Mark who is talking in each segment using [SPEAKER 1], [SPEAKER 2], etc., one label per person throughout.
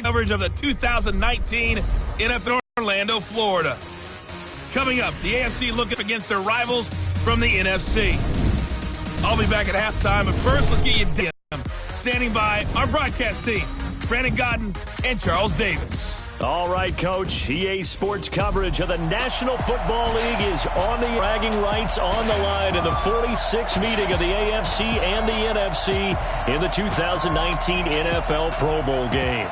[SPEAKER 1] coverage of the 2019 NFL Orlando, Florida. Coming up, the AFC looking against their rivals from the NFC. I'll be back at halftime, but first, let's get you down. Standing by our broadcast team, Brandon Godden and Charles Davis.
[SPEAKER 2] All right, Coach. EA Sports coverage of the National Football League is on the bragging rights on the line in the 46th meeting of the AFC and the NFC in the 2019 NFL Pro Bowl game.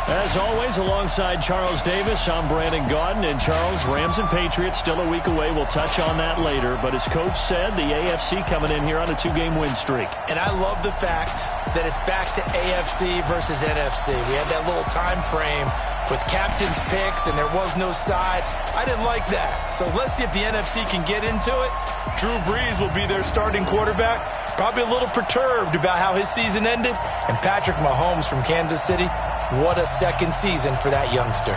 [SPEAKER 2] As always, alongside Charles Davis, I'm Brandon Godden. And Charles, Rams and Patriots still a week away. We'll touch on that later. But as Coach said, the AFC coming in here on a 2-game win streak.
[SPEAKER 3] And I love the fact that it's back to AFC versus NFC. We had that little time frame with captain's picks, and there was no side. I didn't like that. So let's see if the NFC can get into it. Drew Brees will be their starting quarterback. Probably a little perturbed about how his season ended. And Patrick Mahomes from Kansas City, what a second season for that youngster.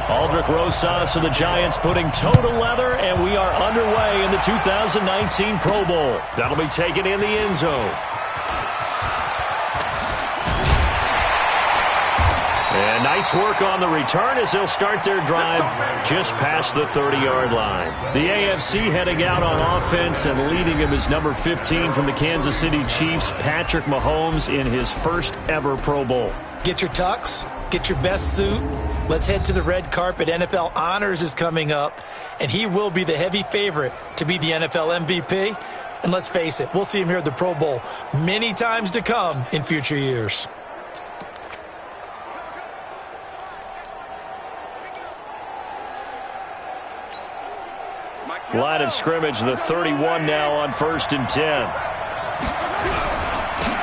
[SPEAKER 2] Aldrick Rosas of the Giants putting total leather, and we are underway in the 2019 Pro Bowl. That'll be taken in the end zone. And nice work on the return as they'll start their drive just past the 30-yard line. The AFC heading out on offense, and leading him is number 15 from the Kansas City Chiefs, Patrick Mahomes, in his first ever Pro Bowl.
[SPEAKER 3] Get your tux, get your best suit. Let's head to the red carpet. NFL Honors is coming up, and he will be the heavy favorite to be the NFL MVP. And let's face it, we'll see him here at the Pro Bowl many times to come in future years.
[SPEAKER 2] Line of scrimmage, the 31 now on 1st and 10.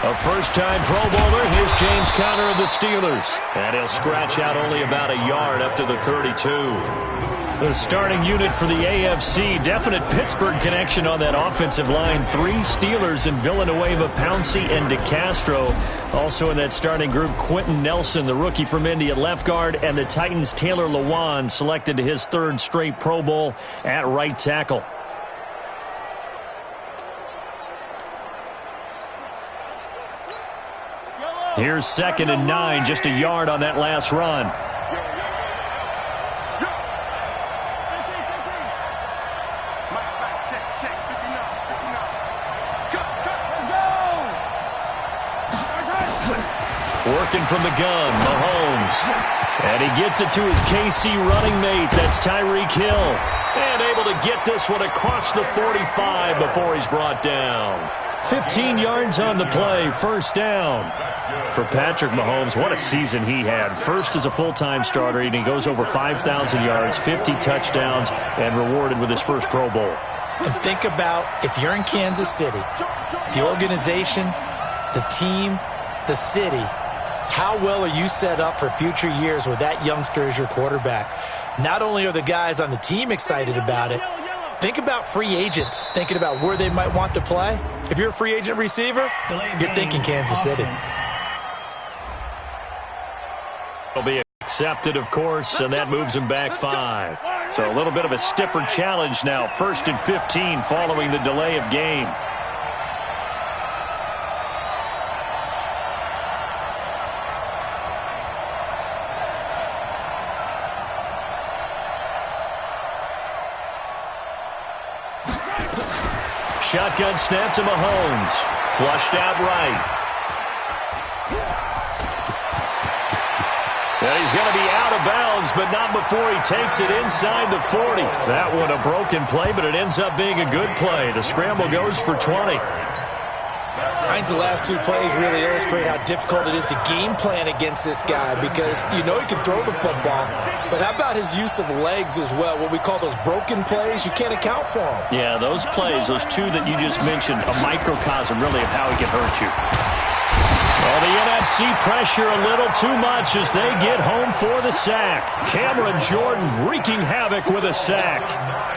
[SPEAKER 2] A first-time Pro Bowler, here's James Conner of the Steelers. And he'll scratch out only about a yard up to the 32. The starting unit for the AFC, definite Pittsburgh connection on that offensive line. 3 Steelers in Villanueva, Pouncey, and DeCastro. Also in that starting group, Quentin Nelson, the rookie from Indy at left guard, and the Titans' Taylor Lewan, selected to his 3rd straight Pro Bowl at right tackle. Here's 2nd and 9, just a yard on that last run. Working from the gun, Mahomes. And he gets it to his KC running mate. That's Tyreek Hill. And able to get this one across the 45 before he's brought down. 15 yards on the play, first down. For Patrick Mahomes, what a season he had. First as a full-time starter, and he goes over 5,000 yards, 50 touchdowns, and rewarded with his first Pro Bowl.
[SPEAKER 3] And think about if you're in Kansas City, the organization, the team, the city, how well are you set up for future years with that youngster as your quarterback? Not only are the guys on the team excited about it, think about free agents, thinking about where they might want to play. If you're a free agent receiver, you're thinking Kansas City.
[SPEAKER 2] Will be accepted, of course, and that moves him back 5. So a little bit of a stiffer challenge now. 1st and 15 following the delay of game. Shotgun snap to Mahomes. Flushed out right. And he's going to be out of bounds, but not before he takes it inside the 40. That one a broken play, but it ends up being a good play. The scramble goes for 20.
[SPEAKER 3] I think the last 2 plays really illustrate how difficult it is to game plan against this guy, because you know he can throw the football, but how about his use of legs as well? What we call those broken plays, you can't account for them.
[SPEAKER 2] Yeah, those plays, those 2 that you just mentioned, a microcosm really of how he can hurt you. Well, the NFC pressure a little too much as they get home for the sack. Cameron Jordan wreaking havoc with a sack.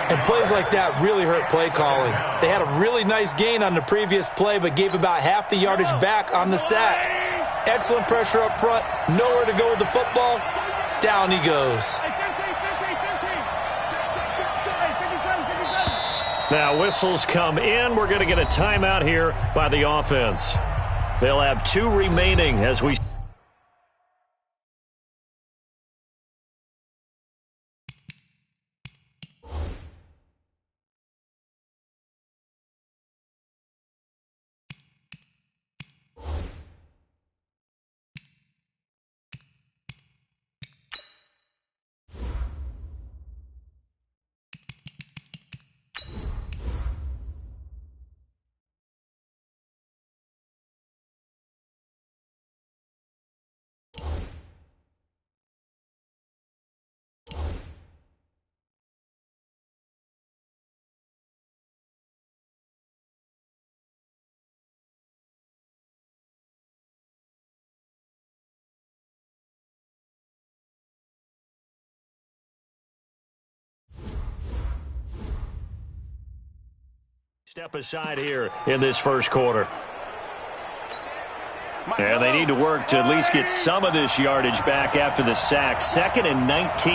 [SPEAKER 3] And plays like that really hurt play calling. They had a really nice gain on the previous play, but gave about half the yardage back on the sack. Excellent pressure up front. Nowhere to go with the football. Down he goes.
[SPEAKER 2] Now whistles come in. We're going to get a timeout here by the offense. They'll have 2 remaining as we... Step aside here in this first quarter. And they need to work to at least get some of this yardage back after the sack. 2nd and 19.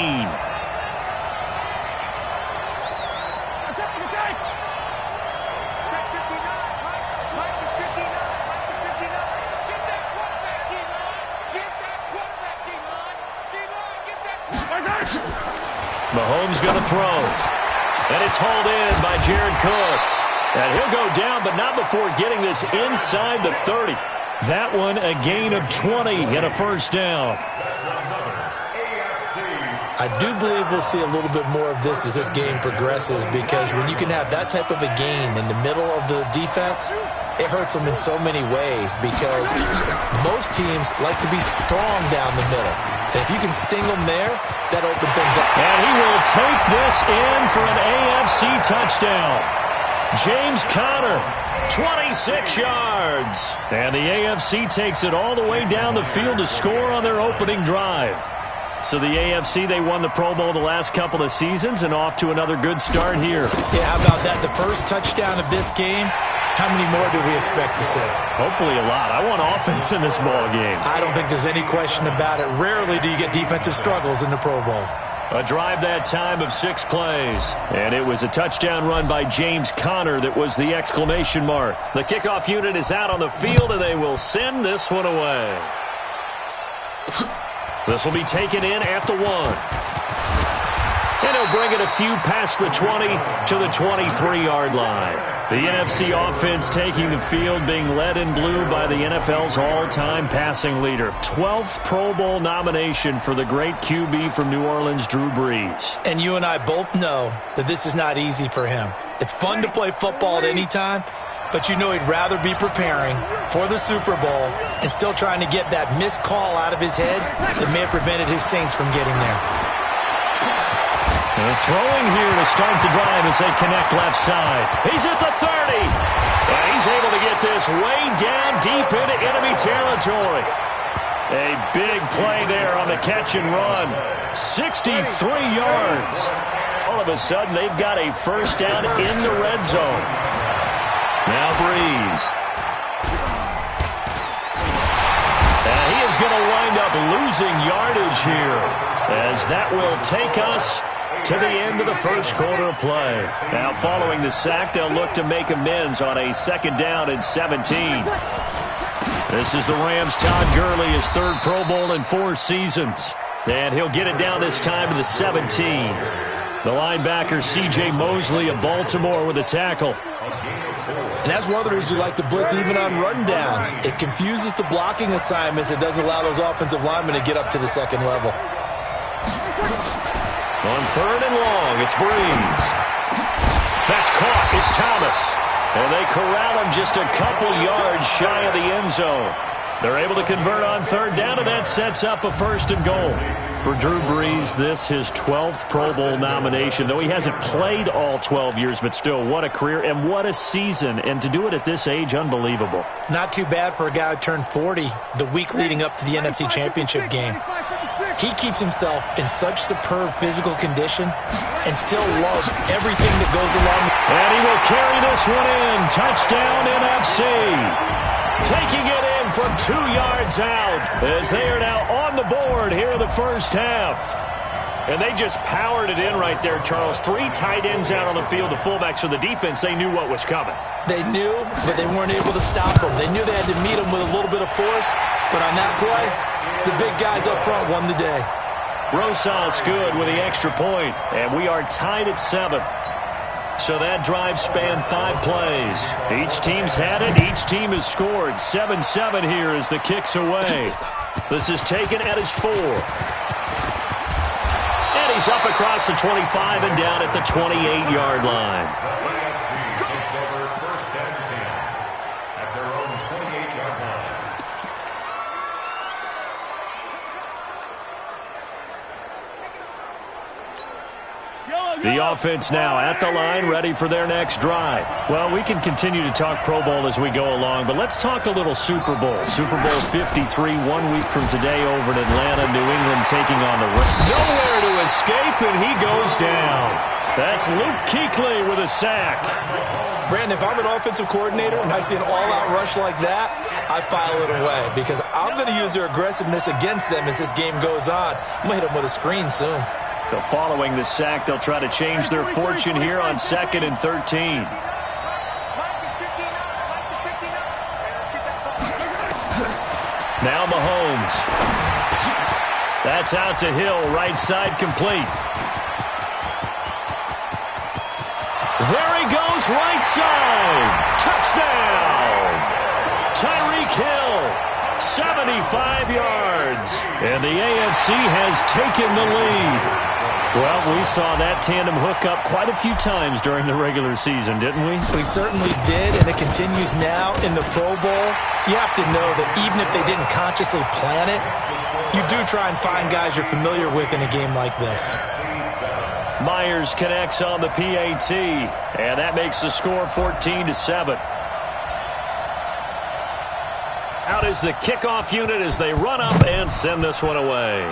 [SPEAKER 2] Mahomes going to throw. And it's hauled in by Jared Cook. And he'll go down, but not before getting this inside the 30. That one a gain of 20 and a first down.
[SPEAKER 3] I do believe we'll see a little bit more of this as this game progresses, because when you can have that type of a gain in the middle of the defense, it hurts them in so many ways, because most teams like to be strong down the middle. And if you can sting them there, that opens things up.
[SPEAKER 2] And he will take this in for an AFC touchdown. James Conner, 26 yards. And the AFC takes it all the way down the field to score on their opening drive. So the AFC, they won the Pro Bowl the last couple of seasons and off to another good start here.
[SPEAKER 3] Yeah, how about that? The first touchdown of this game, how many more do we expect to see?
[SPEAKER 2] Hopefully a lot. I want offense in this ball game.
[SPEAKER 3] I don't think there's any question about it. Rarely do you get defensive struggles in the Pro Bowl.
[SPEAKER 2] A drive that time of 6 plays. And it was a touchdown run by James Conner that was the exclamation mark. The kickoff unit is out on the field, and they will send this one away. This will be taken in at the 1. And he'll bring it a few past the 20 to the 23-yard line. The NFC offense taking the field, being led in blue by the NFL's all-time passing leader. 12th Pro Bowl nomination for the great QB from New Orleans, Drew Brees.
[SPEAKER 3] And you and I both know that this is not easy for him. It's fun to play football at any time, but you know he'd rather be preparing for the Super Bowl and still trying to get that missed call out of his head that may have prevented his Saints from getting there.
[SPEAKER 2] And throwing here to start the drive as they connect left side. He's at the 30. And he's able to get this way down deep into enemy territory. A big play there on the catch and run. 63 yards. All of a sudden, they've got a first down in the red zone. Now Brees. And he is going to wind up losing yardage here, as that will take us to the end of the first quarter of play. Now, following the sack, they'll look to make amends on a 2nd down and 17. This is the Rams' Todd Gurley, his 3rd Pro Bowl in 4 seasons. And he'll get it down this time to the 17. The linebacker, C.J. Mosley of Baltimore with a tackle.
[SPEAKER 3] And that's one of the reasons you like to blitz even on rundowns. It confuses the blocking assignments. It doesn't allow those offensive linemen to get up to the 2nd level.
[SPEAKER 2] On 3rd and long, it's Brees. That's caught. It's Thomas. And they corral him just a couple yards shy of the end zone. They're able to convert on 3rd down, and that sets up a 1st and goal. For Drew Brees, this his 12th Pro Bowl nomination. Though he hasn't played all 12 years, but still, what a career and what a season. And to do it at this age, unbelievable.
[SPEAKER 3] Not too bad for a guy who turned 40 the week leading up to the NFC Championship game. He keeps himself in such superb physical condition and still loves everything that goes along.
[SPEAKER 2] And he will carry this one in. Touchdown NFC. Taking it in from 2 yards out as they are now on the board here in the first half. And they just powered it in right there, Charles. 3 tight ends out on the field, the fullbacks for the defense. They knew what was coming.
[SPEAKER 3] They knew, but they weren't able to stop them. They knew they had to meet them with a little bit of force, but on that play, the big guys up front won the day.
[SPEAKER 2] Rosas good with the extra point, and we are tied at 7. So that drive spanned 5 plays. Each team's had it. Each team has scored. 7-7 here as the kick's away. This is taken at his 4. And he's up across the 25 and down at the 28-yard line. The offense now at the line, ready for their next drive. Well, we can continue to talk Pro Bowl as we go along, but let's talk a little Super Bowl. Super Bowl 53, 1 week from today over in Atlanta, New England taking on the Rams. Nowhere to escape, and he goes down. That's Luke Kuechly with a sack.
[SPEAKER 3] Brandon, if I'm an offensive coordinator and I see an all-out rush like that, I file it away because I'm going to use their aggressiveness against them as this game goes on. I'm going to hit them with a screen soon.
[SPEAKER 2] So following the sack, they'll try to change their fortune here on 2nd and 13. Now Mahomes. That's out to Hill, right side complete. There he goes, right side. Touchdown. Tyreek Hill, 75 yards. And the AFC has taken the lead. Well, we saw that tandem hook up quite a few times during the regular season, didn't we?
[SPEAKER 3] We certainly did, and it continues now in the Pro Bowl. You have to know that even if they didn't consciously plan it, you do try and find guys you're familiar with in a game like this.
[SPEAKER 2] Myers connects on the PAT, and that makes the score 14-7. Out is the kickoff unit as they run up and send this one away.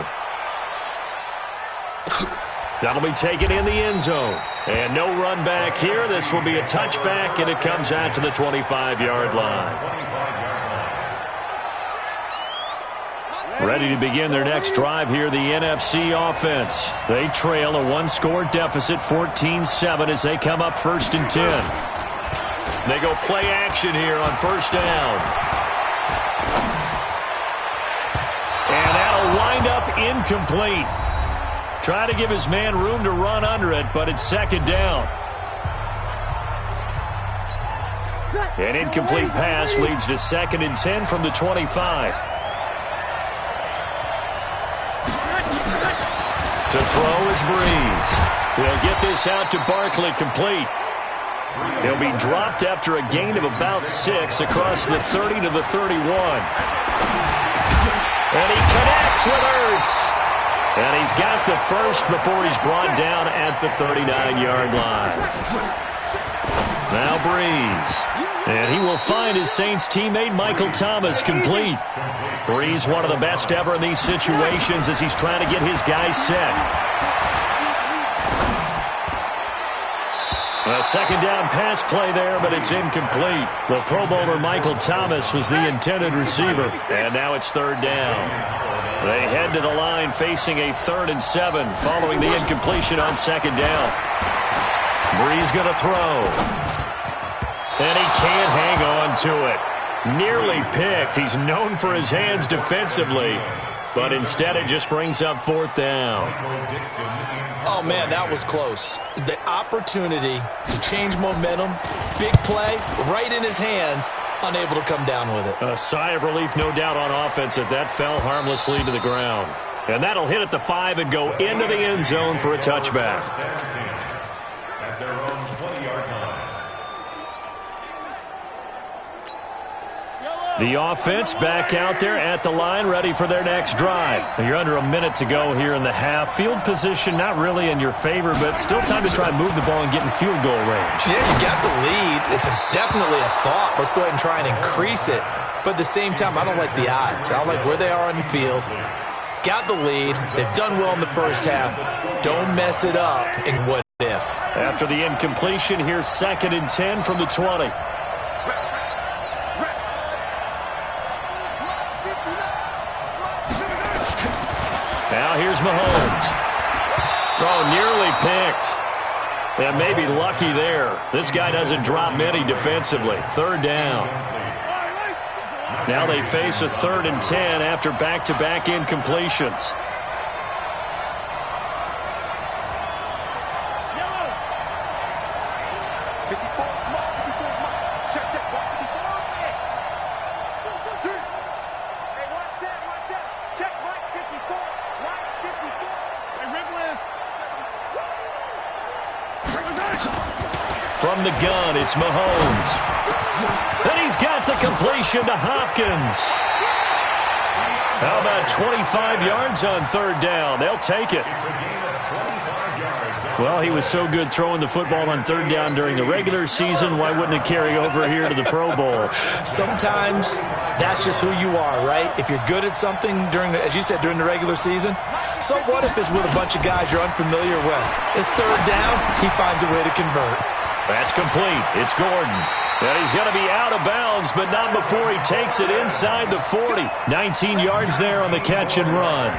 [SPEAKER 2] That'll be taken in the end zone. And no run back here. This will be a touchback, and it comes out to the 25-yard line. Ready to begin their next drive here, the NFC offense. They trail a 1-score deficit, 14-7, as they come up 1st and 10. They go play action here on 1st down. And that'll wind up incomplete. Try to give his man room to run under it, but it's 2nd down. An incomplete pass leads to 2nd and 10 from the 25. To throw is Breeze. He'll get this out to Barkley, complete. He'll be dropped after a gain of about 6 across the 30 to the 31. And he connects with Ertz. And he's got the first before he's brought down at the 39-yard line. Now Breeze. And he will find his Saints teammate Michael Thomas, complete. Breeze, one of the best ever in these situations as he's trying to get his guys set. A 2nd down pass play there, but it's incomplete. The Pro Bowler Michael Thomas was the intended receiver. And now it's 3rd down. They head to the line facing a 3rd and 7 following the incompletion on 2nd down. Breeze going to throw. And he can't hang on to it. Nearly picked. He's known for his hands defensively, but instead it just brings up 4th down.
[SPEAKER 3] Oh, man, that was close. The opportunity to change momentum, big play, right in his hands, unable to come down with it.
[SPEAKER 2] A sigh of relief, no doubt, on offense that that fell harmlessly to the ground. And that'll hit at the 5 and go into the end zone for a touchback.
[SPEAKER 4] At their own 20-yard line.
[SPEAKER 2] The offense back out there at the line, ready for their next drive. You're under a minute to go here in the half. Field position not really in your favor, but still time to try and move the ball and get in field goal range.
[SPEAKER 3] Yeah, you got the lead. It's definitely a thought. Let's go ahead and try and increase it. But at the same time, I don't like the odds. I don't like where they are on the field. Got the lead. They've done well in the first half. Don't mess it up in what if.
[SPEAKER 2] After the incompletion, here's 2nd and 10 from the 20. Now here's Mahomes. Oh, nearly picked. And maybe lucky there. This guy doesn't drop many defensively. Third down. Now they face a 3rd and 10 after back-to-back incompletions. From the gun, it's Mahomes. And he's got the completion to Hopkins. How about 25 yards on 3rd down? They'll take it. Well, he was so good throwing the football on 3rd down during the regular season. Why wouldn't it carry over here to the Pro Bowl?
[SPEAKER 3] Sometimes that's just who you are, right? If you're good at something as you said, during the regular season, so what if it's with a bunch of guys you're unfamiliar with? It's 3rd down, he finds a way to convert.
[SPEAKER 2] That's complete. It's Gordon. And he's going to be out of bounds, but not before he takes it inside the 40. 19 yards there on the catch and run.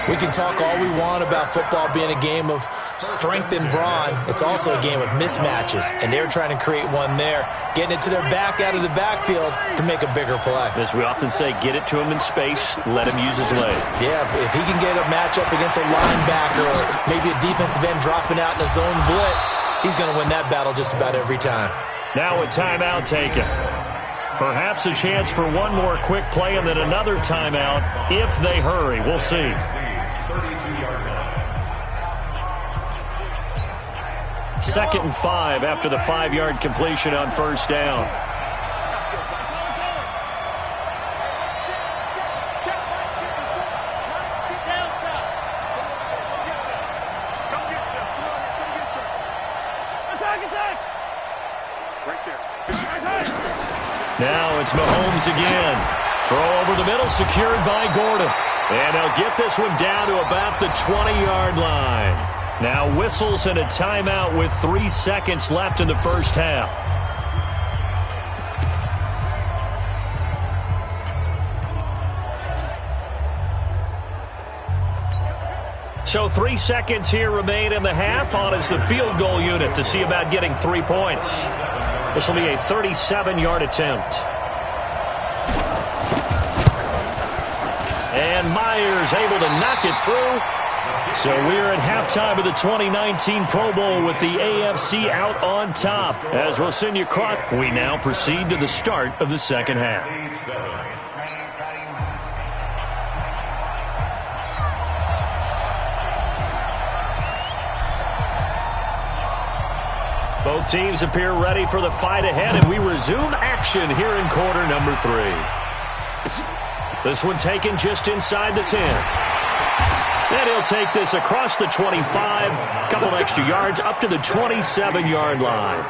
[SPEAKER 3] We can talk all we want about football being a game of strength and brawn. It's also a game of mismatches, and they're trying to create one there, getting it to their back out of the backfield to make a bigger play.
[SPEAKER 2] As we often say, get it to him in space, let him use his leg.
[SPEAKER 3] Yeah, if he can get a matchup against a linebacker or maybe a defensive end dropping out in a zone blitz, he's going to win that battle just about every time.
[SPEAKER 2] Now a timeout taken. Perhaps a chance for one more quick play and then another timeout if they hurry. We'll see. 2nd and 5 after the 5-yard completion on 1st down. Now it's Mahomes again. Throw over the middle, secured by Gordon. And he'll get this one down to about the 20-yard line. Now whistles and a timeout with 3 seconds left in the first half. So 3 seconds here remain in the half. On is the field goal unit to see about getting 3 points. This will be a 37-yard attempt. And Myers able to knock it through. So we're at halftime of the 2019 Pro Bowl with the AFC out on top. As we'll send you across, we now proceed to the start of the second half. Both teams appear ready for the fight ahead, and we resume action here in quarter number 3. This one taken just inside the 10. And he'll take this across the 25, couple of extra yards up to the 27-yard line.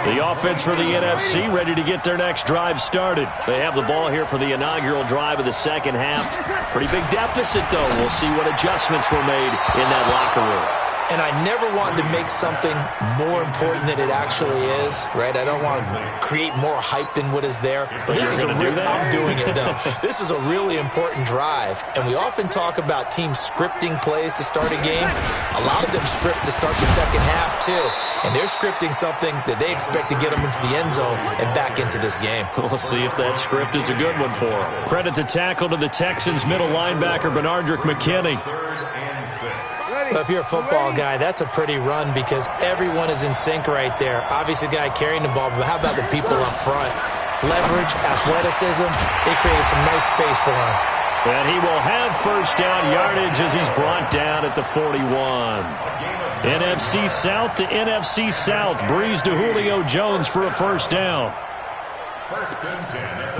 [SPEAKER 2] The offense for the NFC ready to get their next drive started. They have the ball here for the inaugural drive of the second half. Pretty big deficit, though. We'll see what adjustments were made in that locker room.
[SPEAKER 3] And I never wanted to make something more important than it actually is, right? I don't want to create more hype than what is there. But this is I'm doing it, though. This is a really important drive. And we often talk about teams scripting plays to start a game. A lot of them script to start the second half, too. And they're scripting something that they expect to get them into the end zone and back into this game.
[SPEAKER 2] We'll see if that script is a good one for them. Credit the tackle to the Texans middle linebacker, Benardrick McKinney.
[SPEAKER 3] Well, if you're a football guy, that's a pretty run because everyone is in sync right there. Obviously, the guy carrying the ball, but how about the people up front? Leverage, athleticism, they created some nice space for him.
[SPEAKER 2] And he will have first down yardage as he's brought down at the 41. NFC South to NFC South. Breeze to Julio Jones for a first down.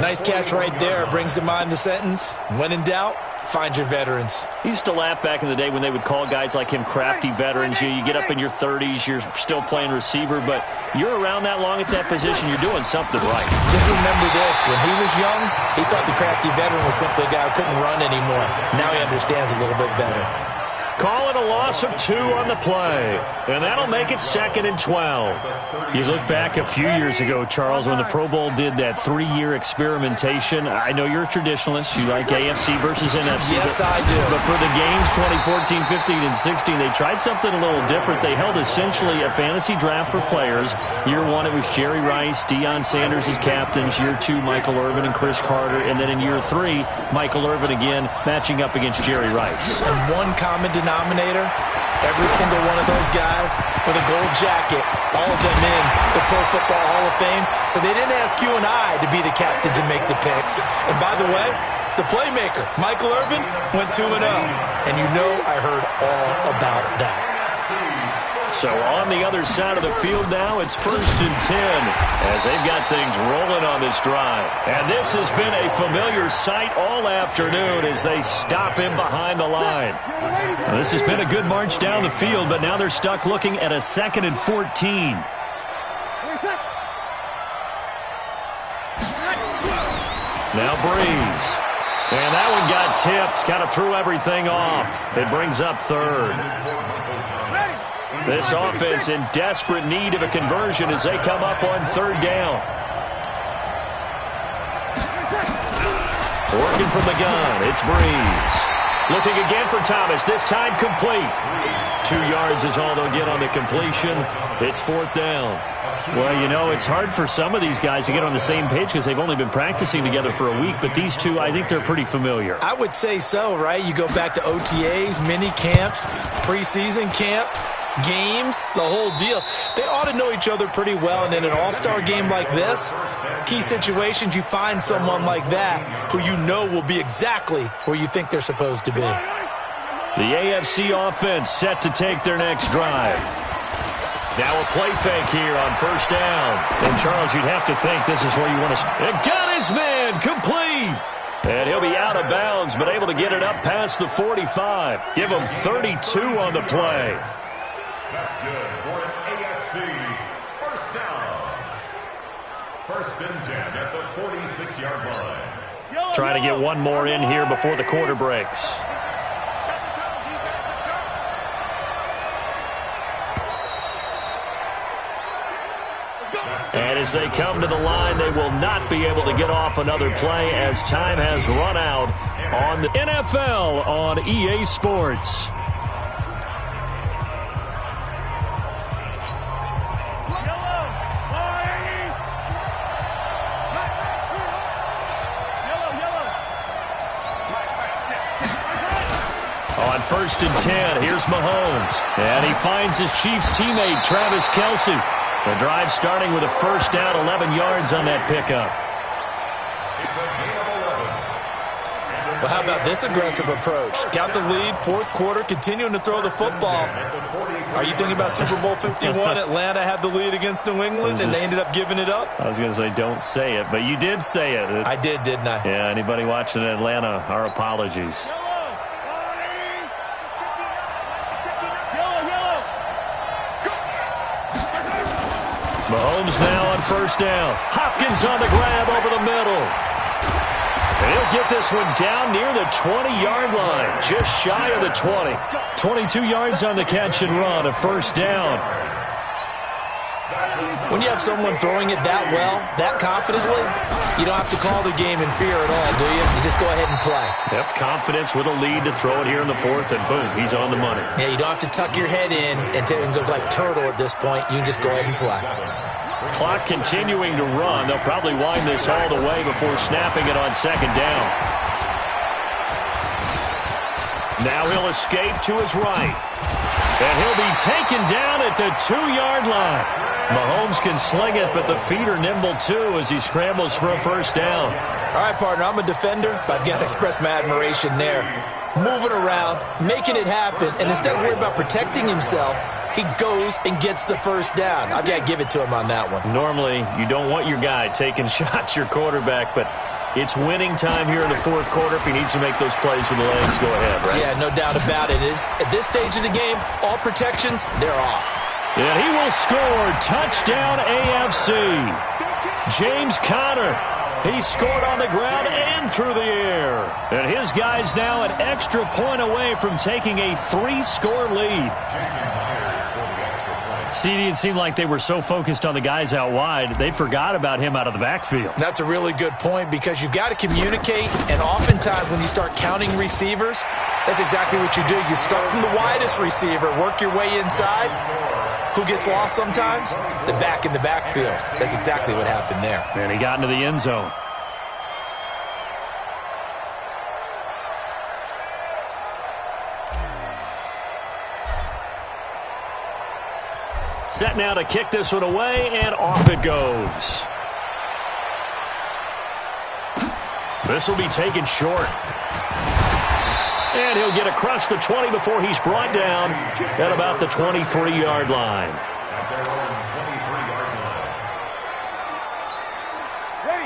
[SPEAKER 3] Nice catch right there. Brings to mind the sentence, when in doubt, find your veterans.
[SPEAKER 2] He used to laugh back in the day when they would call guys like him crafty veterans. You get up in your 30s, you're still playing receiver, but you're around that long at that position, you're doing something right.
[SPEAKER 3] Just remember this, when he was young, he thought the crafty veteran was simply a guy who couldn't run anymore. Now he understands a little bit better.
[SPEAKER 2] Call it a loss of 2 on the play, and that'll make it 2nd and 12. You look back a few years ago, Charles, when the Pro Bowl did that 3-year experimentation. I know you're a traditionalist. You like AFC versus NFC.
[SPEAKER 3] Yes, I do.
[SPEAKER 2] But for the games 2014, 15, and 16, they tried something a little different. They held essentially a fantasy draft for players. Year 1, it was Jerry Rice, Deion Sanders as captains. Year 2, Michael Irvin and Chris Carter. And then in year 3, Michael Irvin again matching up against Jerry Rice.
[SPEAKER 3] And one common denominator, every single one of those guys with a gold jacket, all of them in the Pro Football Hall of Fame. So they didn't ask you and I to be the captains and make the picks. And by the way, the playmaker, Michael Irvin, went 2-0. And you know I heard all about that.
[SPEAKER 2] So on the other side of the field now, it's 1st and 10 as they've got things rolling on this drive. And this has been a familiar sight all afternoon as they stop him behind the line. Now, this has been a good march down the field, but now they're stuck looking at a 2nd and 14. Now Breeze. And that one got tipped, kind of threw everything off. It brings up 3rd. This offense in desperate need of a conversion as they come up on 3rd down. Working from the gun, it's Breeze. Looking again for Thomas, this time complete. 2 yards is all they'll get on the completion. It's 4th down. Well, you know, it's hard for some of these guys to get on the same page because they've only been practicing together for a week, but these two, I think they're pretty familiar.
[SPEAKER 3] I would say so, right? You go back to OTAs, mini camps, preseason camp, games, the whole deal. They ought to know each other pretty well, and in an all-star game like this, key situations, you find someone like that who you know will be exactly where you think they're supposed to be.
[SPEAKER 2] The AFC offense set to take their next drive. Now a play fake here on 1st down. And, Charles, you'd have to think this is where you want to... And got his man complete! And he'll be out of bounds, but able to get it up past the 45. Give him 32 on the play.
[SPEAKER 4] That's good for an AFC 1st down. 1st and 10 at the 46-yard line.
[SPEAKER 2] Trying to get one more in here before the quarter breaks. And as they come to the line, they will not be able to get off another play as time has run out on the NFL on EA Sports. On 1st and 10, here's Mahomes. And he finds his Chiefs teammate, Travis Kelce. The drive starting with a 1st down, 11 yards on that pickup.
[SPEAKER 3] Well, how about this aggressive approach? Got the lead, 4th quarter, continuing to throw the football. Are you thinking about Super Bowl 51? Atlanta had the lead against New England, and they ended up giving it up?
[SPEAKER 2] I was going to say, don't say it, but you did say it.
[SPEAKER 3] I did, didn't I?
[SPEAKER 2] Yeah, anybody watching Atlanta, our apologies. Mahomes now on 1st down. Hopkins on the grab over the middle. And he'll get this one down near the 20-yard line, just shy of the 20. 22 yards on the catch and run, a 1st down.
[SPEAKER 3] When you have someone throwing it that well, that confidently, you don't have to call the game in fear at all, do you? You just go ahead and play.
[SPEAKER 2] Yep, confidence with a lead to throw it here in the 4th, and boom, he's on the money.
[SPEAKER 3] Yeah, you don't have to tuck your head in and go like turtle at this point. You can just go ahead and play.
[SPEAKER 2] Clock continuing to run. They'll probably wind this all the way before snapping it on 2nd down. Now he'll escape to his right. And he'll be taken down at the 2-yard line. Mahomes can sling it, but the feet are nimble too as he scrambles for a 1st down.
[SPEAKER 3] All right, partner, I'm a defender, but I've got to express my admiration there. Moving around, making it happen, and instead of worrying about protecting himself, he goes and gets the 1st down. I've got to give it to him on that one.
[SPEAKER 2] Normally, you don't want your guy taking shots, your quarterback, but it's winning time here in the 4th quarter. If he needs to make those plays with the legs, go ahead, right?
[SPEAKER 3] Yeah, no doubt about it. At this stage of the game, all protections, they're off.
[SPEAKER 2] And he will score. Touchdown AFC. James Conner He scored on the ground and through the air. And his guys now an extra point away from taking a 3-score lead. CD, it seemed like they were so focused on the guys out wide, they forgot about him out of the backfield.
[SPEAKER 3] That's a really good point because you've got to communicate, and oftentimes when you start counting receivers, that's exactly what you do. You start from the widest receiver, work your way inside. Who gets lost sometimes? The back in the backfield. That's exactly what happened there.
[SPEAKER 2] And he got into the end zone. Set now to kick this one away, and off it goes. This will be taken short. And he'll get across the 20 before he's brought down at about the 23-yard line.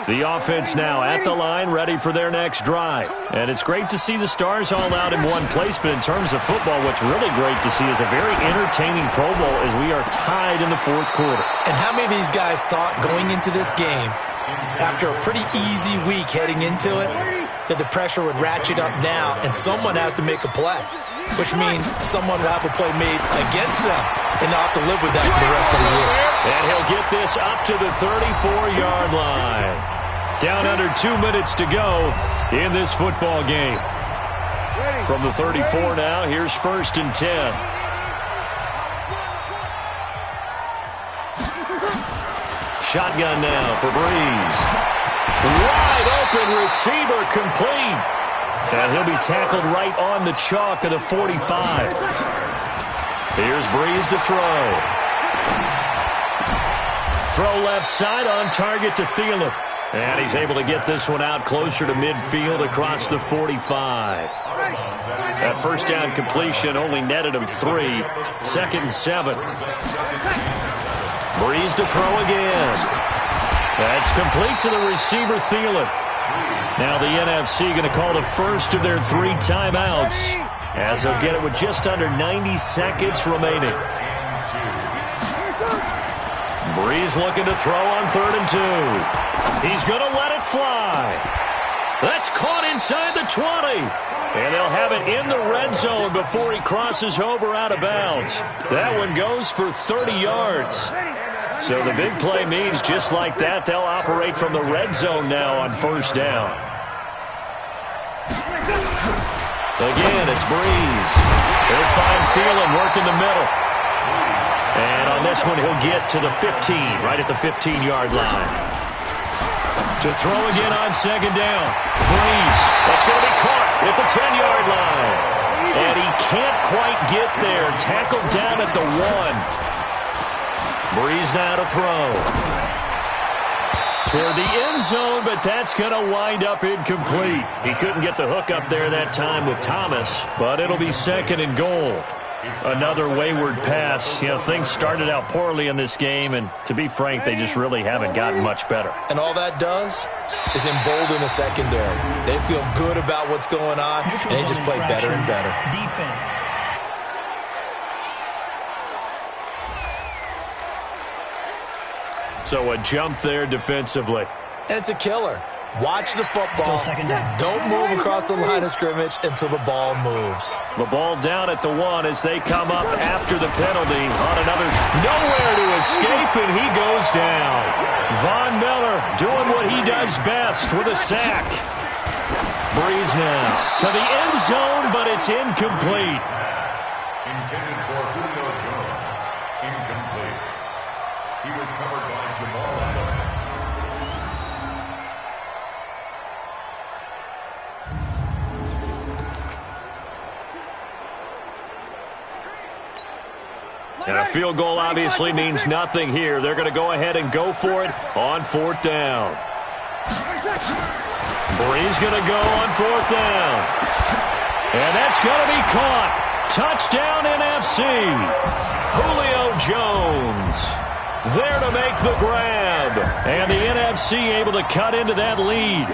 [SPEAKER 2] The offense now at the line, ready for their next drive. And it's great to see the stars all out in one place, but in terms of football, what's really great to see is a very entertaining Pro Bowl as we are tied in the fourth quarter.
[SPEAKER 3] And how many of these guys thought going into this game, after a pretty easy week heading into it, that the pressure would ratchet up now and someone has to make a play, which means someone will have a play made against them and they'll have to live with that for the rest of the year.
[SPEAKER 2] And he'll get this up to the 34-yard line. Down under 2 minutes to go in this football game. From the 34 now, here's 1st and 10. Shotgun now for Breeze. Wide open receiver complete. And he'll be tackled right on the chalk of the 45. Here's Breeze to throw. Throw left side on target to Thielen. And he's able to get this one out closer to midfield across the 45. That first down completion only netted him 3. 2nd and 7. Breeze to throw again. That's complete to the receiver, Thielen. Now the NFC going to call the first of their 3 timeouts as they'll get it with just under 90 seconds remaining. Breeze looking to throw on 3rd and 2. He's going to let it fly. That's caught inside the 20. And they'll have it in the red zone before he crosses over out of bounds. That one goes for 30 yards. So the big play means just like that, they'll operate from the red zone now on 1st down. Again, it's Breeze. They'll find Thielen working the middle. And on this one, he'll get to the 15, right at the 15-yard line. To throw again on 2nd down. Breeze. That's going to be caught at the 10-yard line. And he can't quite get there. Tackled down at the 1. Breeze now to throw. Toward the end zone, but that's going to wind up incomplete. He couldn't get the hook up there that time with Thomas, but it'll be 2nd and goal. Another wayward pass. You know, things started out poorly in this game, and to be frank, they just really haven't gotten much better.
[SPEAKER 3] And all that does is embolden the secondary. They feel good about what's going on, and they just play better and better.
[SPEAKER 5] Defense.
[SPEAKER 2] So a jump there defensively.
[SPEAKER 3] And it's a killer. Watch the football.
[SPEAKER 5] Still 2nd down.
[SPEAKER 3] Don't move across the line of scrimmage until the ball moves.
[SPEAKER 2] The ball down at the 1 as they come up after the penalty on another. Nowhere to escape, and he goes down. Von Miller doing what he does best with a sack. Breeze now to the end zone, but it's incomplete.
[SPEAKER 4] Intended for Julio Jones. Incomplete. He was covered by Jamal Adams.
[SPEAKER 2] And a field goal obviously means nothing here. They're going to go ahead and go for it on 4th down. Breeze going to go on 4th down. And that's going to be caught. Touchdown NFC. Julio Jones there to make the grab. And the NFC able to cut into that lead.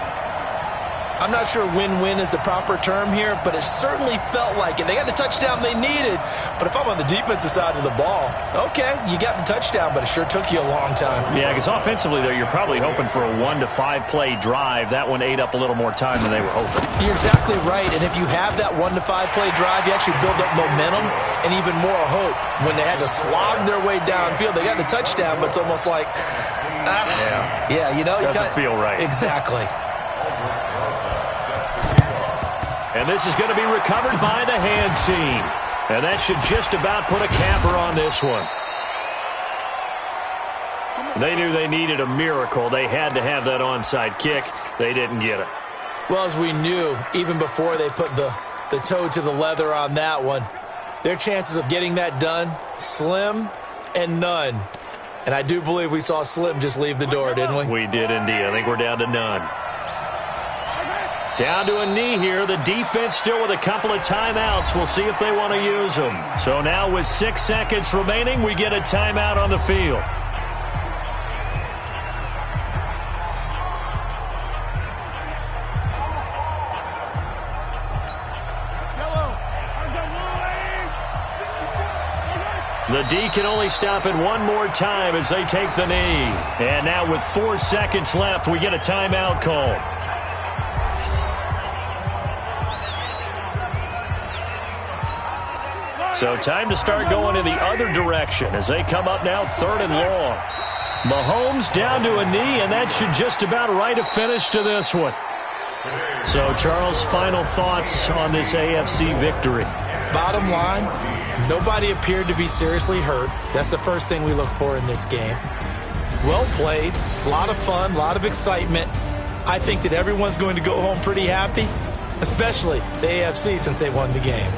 [SPEAKER 3] I'm not sure win-win is the proper term here, but it certainly felt like it. They got the touchdown they needed, but if I'm on the defensive side of the ball, okay, you got the touchdown, but it sure took you a long time.
[SPEAKER 2] Yeah, because offensively, though, you're probably hoping for a 1 to 5 play drive. That one ate up a little more time than they were hoping.
[SPEAKER 3] You're exactly right, and if you have that 1 to 5 play drive, you actually build up momentum and even more hope. When they had to slog their way downfield, they got the touchdown, but it's almost like, yeah, you know.
[SPEAKER 2] Doesn't feel right.
[SPEAKER 3] Exactly.
[SPEAKER 2] And this is going to be recovered by the hands team. And that should just about put a capper on this one. They knew they needed a miracle. They had to have that onside kick. They didn't get it.
[SPEAKER 3] Well, as we knew, even before they put the toe to the leather on that one, their chances of getting that done, slim and none. And I do believe we saw Slim just leave the door, didn't we?
[SPEAKER 2] We did indeed. I think we're down to none. Down to a knee here. The defense still with a couple of timeouts. We'll see if they want to use them. So now with 6 seconds remaining, we get a timeout on the field. The D can only stop it one more time as they take the knee. And now with 4 seconds left, we get a timeout call. So time to start going in the other direction as they come up now 3rd and long. Mahomes down to a knee, and that should just about write a finish to this one. So, Charles, final thoughts on this AFC victory?
[SPEAKER 3] Bottom line, nobody appeared to be seriously hurt. That's the first thing we look for in this game. Well played, a lot of fun, a lot of excitement. I think that everyone's going to go home pretty happy, especially the AFC since they won the game.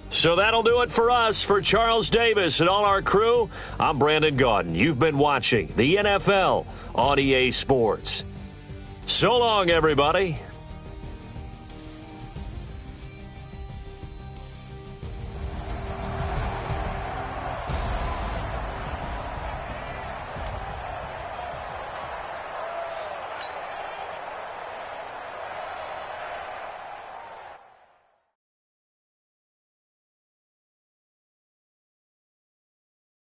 [SPEAKER 2] So that'll do it for us. For Charles Davis and all our crew, I'm Brandon Gaudin. You've been watching the NFL on EA Sports. So long, everybody.